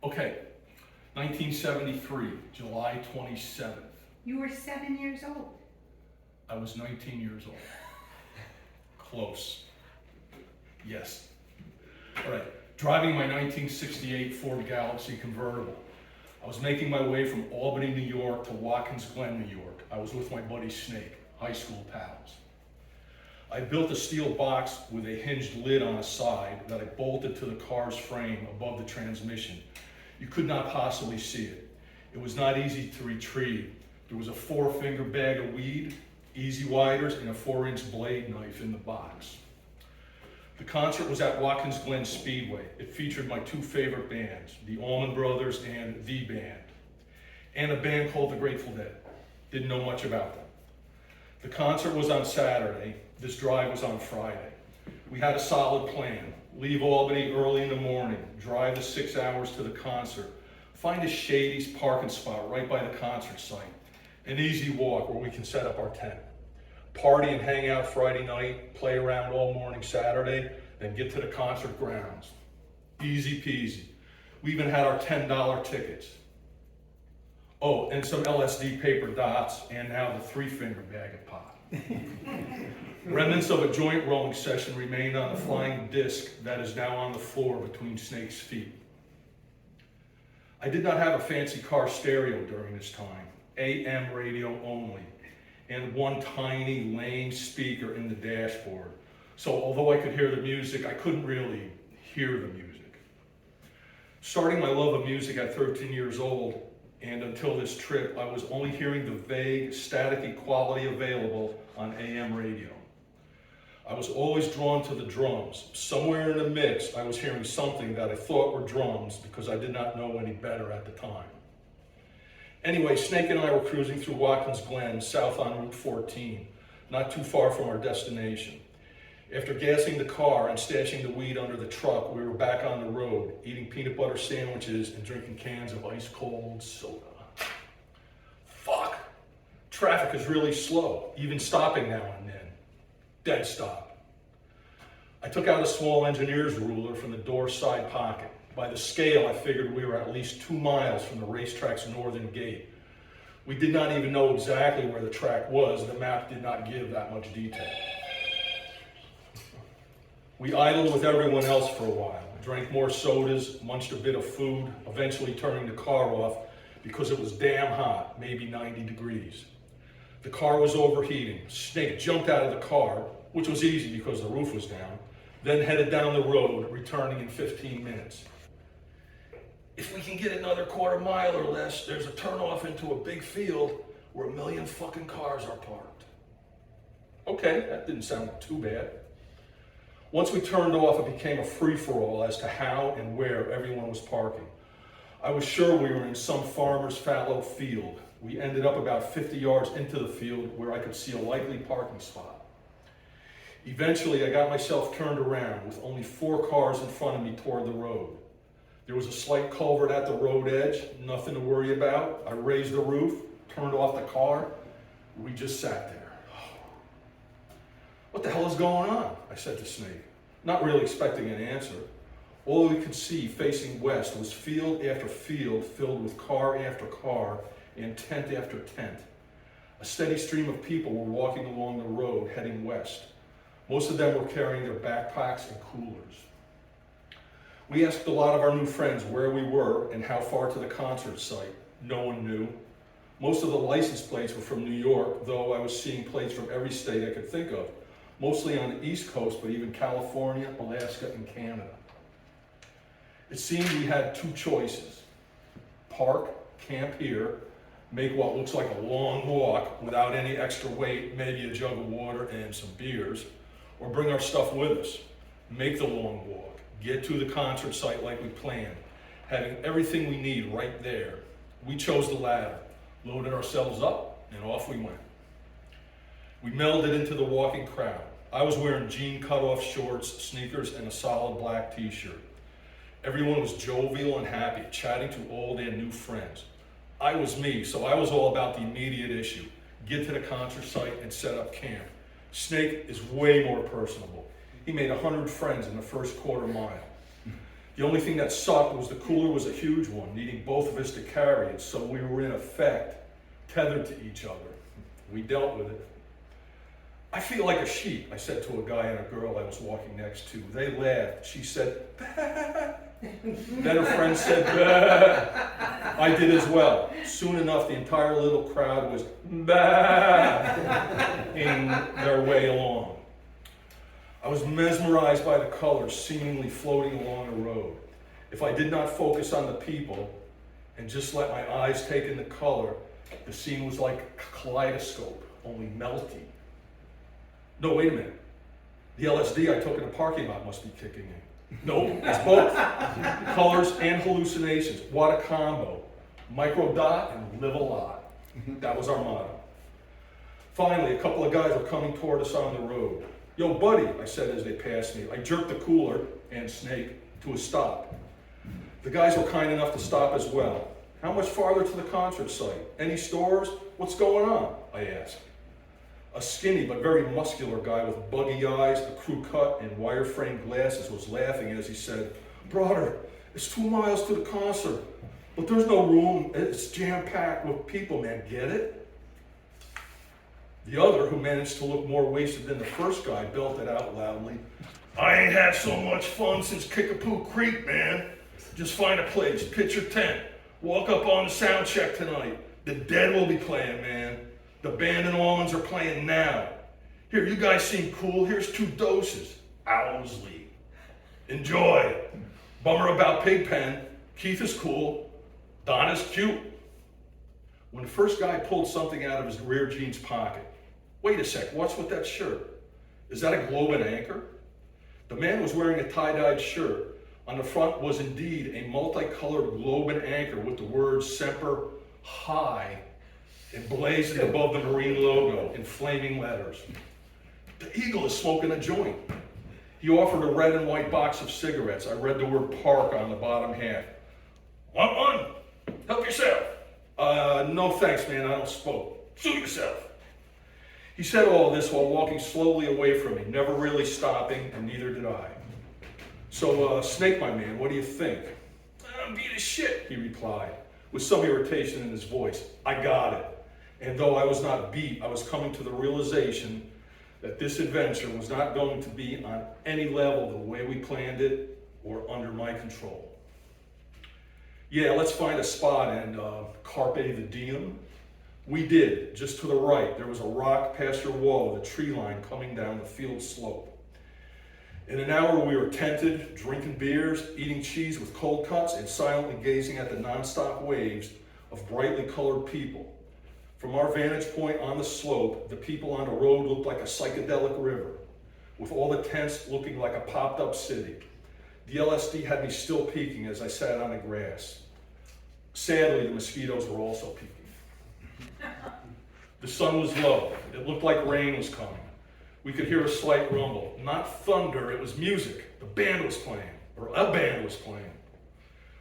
Okay, 1973, July 27th. You were 7 years old. I was 19 years old. Close. Yes. All right, driving my 1968 Ford Galaxy convertible. I was making my way from Albany, New York to Watkins Glen, New York. I was with my buddy Snake, high school pals. I built a steel box with a hinged lid on the side that I bolted to the car's frame above the transmission. You could not possibly see it. It was not easy to retrieve. There was a 4-finger bag of weed, easy widers, and a 4-inch blade knife in the box. The concert was at Watkins Glen Speedway. It featured my 2 favorite bands, the Allman Brothers and The Band, and a band called the Grateful Dead. Didn't know much about them. The concert was on Saturday. This drive was on Friday. We had a solid plan. Leave Albany early in the morning, drive the 6 hours to the concert, find a shady parking spot right by the concert site, an easy walk where we can set up our tent. Party and hang out Friday night, play around all morning Saturday, then get to the concert grounds. Easy peasy. We even had our $10 tickets. Oh, and some LSD paper dots, and now the 3-finger bag of pot. Remnants of a joint rolling session remained on the flying disc that is now on the floor between Snake's feet. I did not have a fancy car stereo during this time, AM radio only, and one tiny lame speaker in the dashboard. So although I could hear the music, I couldn't really hear the music. Starting my love of music at 13 years old, and until this trip, I was only hearing the vague, staticky quality available on AM radio. I was always drawn to the drums. Somewhere in the mix, I was hearing something that I thought were drums because I did not know any better at the time. Anyway, Snake and I were cruising through Watkins Glen, south on Route 14, not too far from our destination. After gassing the car and stashing the weed under the truck, we were back on the road, eating peanut butter sandwiches and drinking cans of ice-cold soda. Fuck! Traffic is really slow, even stopping now and then. Dead stop. I took out a small engineer's ruler from the door side pocket. By the scale, I figured we were at least 2 miles from the racetrack's northern gate. We did not even know exactly where the track was. The map did not give that much detail. We idled with everyone else for a while, drank more sodas, munched a bit of food, eventually turning the car off because it was damn hot, maybe 90 degrees. The car was overheating. Snake jumped out of the car, which was easy because the roof was down, then headed down the road, returning in 15 minutes. If we can get another quarter mile or less, there's a turnoff into a big field where 1 million fucking cars are parked. Okay, that didn't sound too bad. Once we turned off, it became a free-for-all as to how and where everyone was parking. I was sure we were in some farmer's fallow field. We ended up about 50 yards into the field where I could see a likely parking spot. Eventually, I got myself turned around with only 4 cars in front of me toward the road. There was a slight culvert at the road edge, nothing to worry about. I raised the roof, turned off the car. We just sat there. What the hell is going on? I said to Snake, not really expecting an answer. All we could see facing west was field after field filled with car after car and tent after tent. A steady stream of people were walking along the road heading west. Most of them were carrying their backpacks and coolers. We asked a lot of our new friends where we were and how far to the concert site. No one knew. Most of the license plates were from New York, though I was seeing plates from every state I could think of. Mostly on the East Coast, but even California, Alaska, and Canada. It seemed we had 2 choices. Park, camp here, make what looks like a long walk without any extra weight, maybe a jug of water and some beers, or bring our stuff with us, make the long walk, get to the concert site like we planned, having everything we need right there. We chose the latter, loaded ourselves up, and off we went. We melded into the walking crowd. I was wearing jean cutoff shorts, sneakers, and a solid black t-shirt. Everyone was jovial and happy, chatting to old and new friends. I was me, so I was all about the immediate issue. Get to the concert site and set up camp. Snake is way more personable. He made 100 friends in the first quarter mile. The only thing that sucked was the cooler was a huge one, needing both of us to carry it, so we were in effect tethered to each other. We dealt with it. I feel like a sheep, I said to a guy and a girl I was walking next to. They laughed. She said, bah. Then her friend said, bah. I did as well. Soon enough, the entire little crowd was bah in their way along. I was mesmerized by the colors seemingly floating along the road. If I did not focus on the people and just let my eyes take in the color, the scene was like a kaleidoscope, only melty. No, wait a minute. The LSD I took in the parking lot must be kicking in. No, it's both. Colors and hallucinations. What a combo. Micro dot and live a lot. That was our motto. Finally, a couple of guys were coming toward us on the road. Yo, buddy, I said as they passed me. I jerked the cooler and Snake to a stop. The guys were kind enough to stop as well. How much farther to the concert site? Any stores? What's going on? I asked. A skinny but very muscular guy with buggy eyes, a crew cut, and wire-framed glasses was laughing as he said, "Brother, it's 2 miles to the concert, but there's no room. It's jam-packed with people, man. Get it?" The other, who managed to look more wasted than the first guy, belted out loudly, "I ain't had so much fun since Kickapoo Creek, man. Just find a place, pitch your tent, walk up on the sound check tonight. The Dead will be playing, man. The band and Almonds are playing now. Here, you guys seem cool. Here's 2 doses. Owlsley. Enjoy. Bummer about Pigpen. Keith is cool. Donna's cute." When the first guy pulled something out of his rear jeans pocket, "Wait a sec, what's with that shirt? Is that a globe and anchor?" The man was wearing a tie-dyed shirt. On the front was indeed a multicolored globe and anchor with the words Semper Hi emblazoned above the Marine logo in flaming letters. "The Eagle is smoking a joint." He offered a red and white box of cigarettes. I read the word Park on the bottom half. "Want one? Help yourself." No thanks, man, I don't smoke." "Suit yourself." He said all this while walking slowly away from me, never really stopping, and neither did I. "So, Snake, my man, what do you think?" "I'm beat as shit," he replied, with some irritation in his voice. I got it. And though I was not beat, I was coming to the realization that this adventure was not going to be on any level the way we planned it or under my control. "Yeah, let's find a spot and carpe the diem." We did. Just to the right, there was a rock past your wall with a tree line coming down the field slope. In an hour, we were tented, drinking beers, eating cheese with cold cuts, and silently gazing at the nonstop waves of brightly colored people. From our vantage point on the slope, the people on the road looked like a psychedelic river, with all the tents looking like a popped-up city. The LSD had me still peeking as I sat on the grass. Sadly, the mosquitoes were also peeking. The sun was low. It looked like rain was coming. We could hear a slight rumble. Not thunder, it was music. The band was playing, or a band was playing.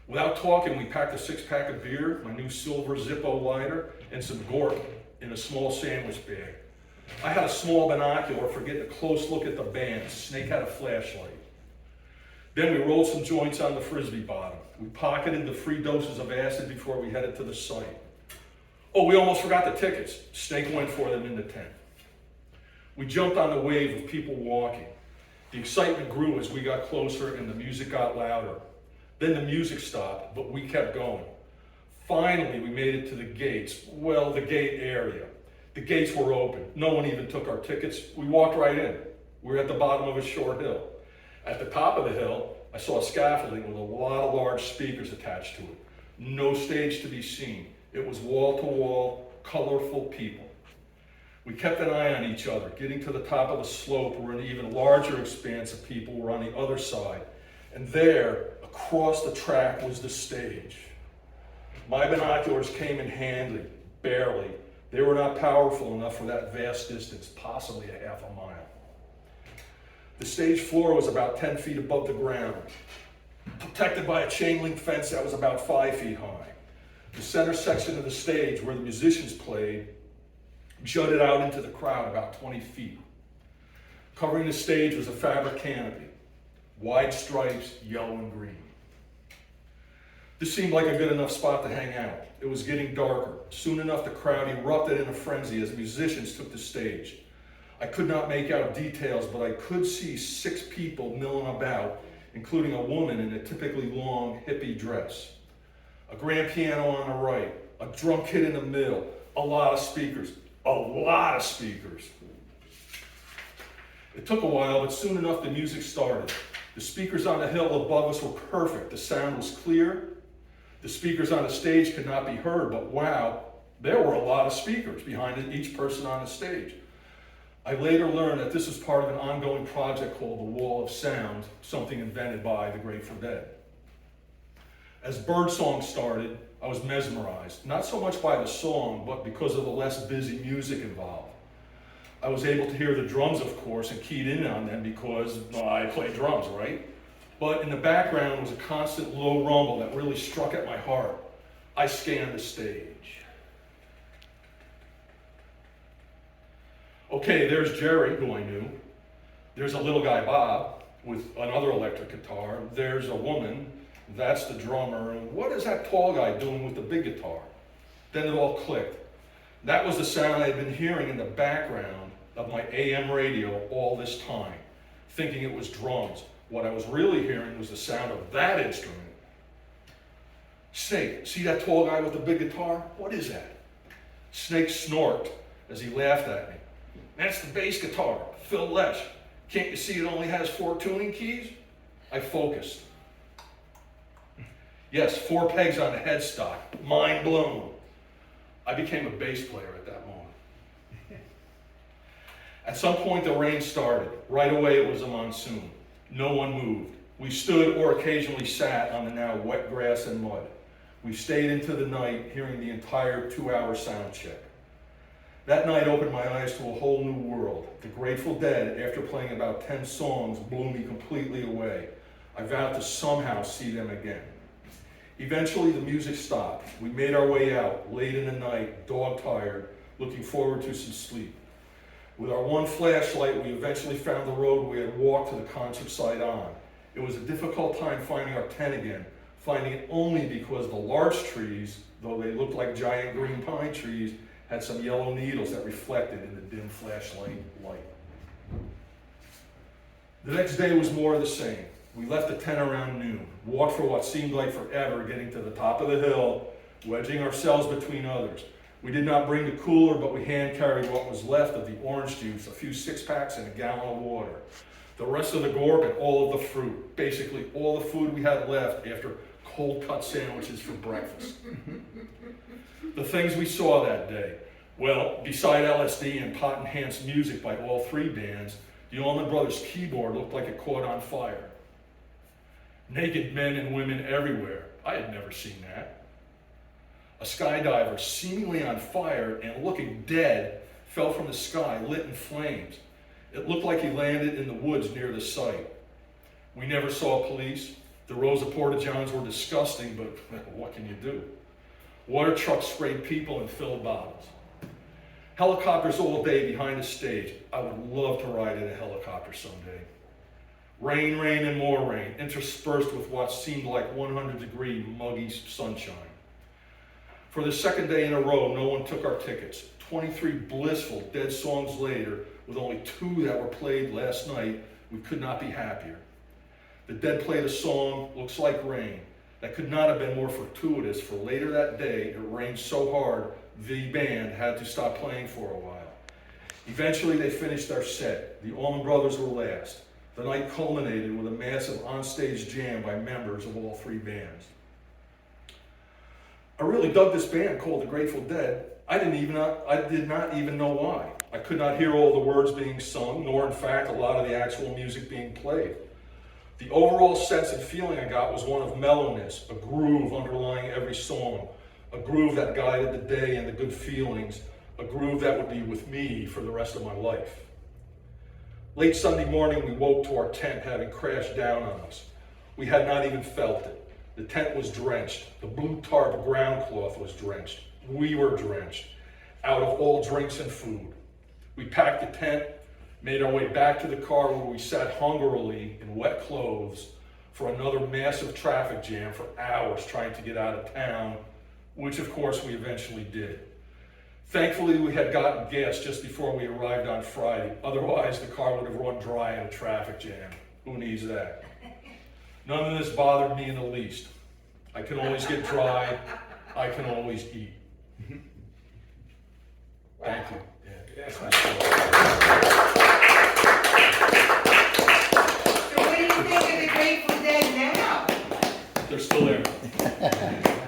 Without talking, we packed a 6-pack of beer, my new silver Zippo lighter, and some Gork in a small sandwich bag. I had a small binocular for getting a close look at the band. Snake had a flashlight. Then we rolled some joints on the Frisbee bottom. We pocketed the free doses of acid before we headed to the site. Oh, we almost forgot the tickets. Snake went for them in the tent. We jumped on the wave of people walking. The excitement grew as we got closer and the music got louder. Then the music stopped, but we kept going. Finally, we made it to the gates. Well, the gate area. The gates were open. No one even took our tickets. We walked right in. We were at the bottom of a short hill. At the top of the hill, I saw a scaffolding with a lot of large speakers attached to it. No stage to be seen. It was wall-to-wall, colorful people. We kept an eye on each other, getting to the top of the slope where an even larger expanse of people were on the other side. And there, across the track, was the stage. My binoculars came in handy, barely. They were not powerful enough for that vast distance, possibly a half a mile. The stage floor was about 10 feet above the ground, protected by a chain link fence that was about 5 feet high. The center section of the stage, where the musicians played, jutted out into the crowd about 20 feet. Covering the stage was a fabric canopy, wide stripes, yellow and green. This seemed like a good enough spot to hang out. It was getting darker. Soon enough, the crowd erupted in a frenzy as musicians took the stage. I could not make out details, but I could see 6 people milling about, including a woman in a typically long hippie dress. A grand piano on the right, a drum kit in the middle, a lot of speakers. It took a while, but soon enough the music started. The speakers on the hill above us were perfect. The sound was clear. The speakers on the stage could not be heard, but wow, there were a lot of speakers behind each person on the stage. I later learned that this was part of an ongoing project called the Wall of Sound, something invented by the Grateful Dead. As birdsong started, I was mesmerized, not so much by the song, but because of the less busy music involved. I was able to hear the drums, of course, and keyed in on them because I play drums, right? But in the background was a constant low rumble that really struck at my heart. I scanned the stage. Okay, there's Jerry, who I knew. There's a little guy, Bob, with another electric guitar. There's a woman, that's the drummer. And what is that tall guy doing with the big guitar? Then it all clicked. That was the sound I had been hearing in the background of my AM radio all this time, thinking it was drums. What I was really hearing was the sound of that instrument. Snake, see that tall guy with the big guitar? What is that? Snake snorked as he laughed at me. That's the bass guitar, Phil Lesh. Can't you see it only has 4 tuning keys? I focused. Yes, 4 pegs on the headstock, mind blown. I became a bass player at that moment. At some point the rain started. Right away it was a monsoon. No one moved. We stood or occasionally sat on the now wet grass and mud. We stayed into the night, hearing the entire 2-hour sound check. That night opened my eyes to a whole new world. The Grateful Dead, after playing about 10 songs, blew me completely away. I vowed to somehow see them again. Eventually the music stopped. We made our way out, late in the night, dog-tired, looking forward to some sleep. With our one flashlight, we eventually found the road we had walked to the concert site on. It was a difficult time finding our tent again, finding it only because the larch trees, though they looked like giant green pine trees, had some yellow needles that reflected in the dim flashlight light. The next day was more of the same. We left the tent around noon, walked for what seemed like forever, getting to the top of the hill, wedging ourselves between others. We did not bring the cooler, but we hand carried what was left of the orange juice, a few 6-packs and a gallon of water. The rest of the gourd and all of the fruit, basically all the food we had left after cold cut sandwiches for breakfast. The things we saw that day. Well, beside LSD and pot-enhanced music by all 3 bands, the Allman Brothers keyboard looked like it caught on fire. Naked men and women everywhere. I had never seen that. A skydiver, seemingly on fire and looking dead, fell from the sky, lit in flames. It looked like he landed in the woods near the site. We never saw police. The rows of porta-johns were disgusting, but what can you do? Water trucks sprayed people and filled bottles. Helicopters all day behind the stage. I would love to ride in a helicopter someday. Rain, rain, and more rain, interspersed with what seemed like 100-degree muggy sunshine. For the second day in a row, no one took our tickets. 23 blissful dead songs later, with only 2 that were played last night, we could not be happier. The Dead played a song, Looks Like Rain, that could not have been more fortuitous, for later that day, it rained so hard, the band had to stop playing for a while. Eventually, they finished their set. The Allman Brothers were last. The night culminated with a massive onstage jam by members of all 3 bands. I really dug this band called the Grateful Dead. I did not even know why. I could not hear all the words being sung, nor in fact a lot of the actual music being played. The overall sense and feeling I got was one of mellowness, a groove underlying every song, a groove that guided the day and the good feelings, a groove that would be with me for the rest of my life. Late Sunday morning, we woke to our tent having crashed down on us. We had not even felt it. The tent was drenched. The blue tarp ground cloth was drenched. We were drenched, out of all drinks and food. We packed the tent, made our way back to the car where we sat hungrily in wet clothes, for another massive traffic jam for hours trying to get out of town, which of course we eventually did. Thankfully, we had gotten gas just before we arrived on Friday. Otherwise, the car would have run dry in a traffic jam. Who needs that? None of this bothered me in the least. I can always get dry. I can always eat. Thank you. So what do you think of the Grateful Dead now? They're still there.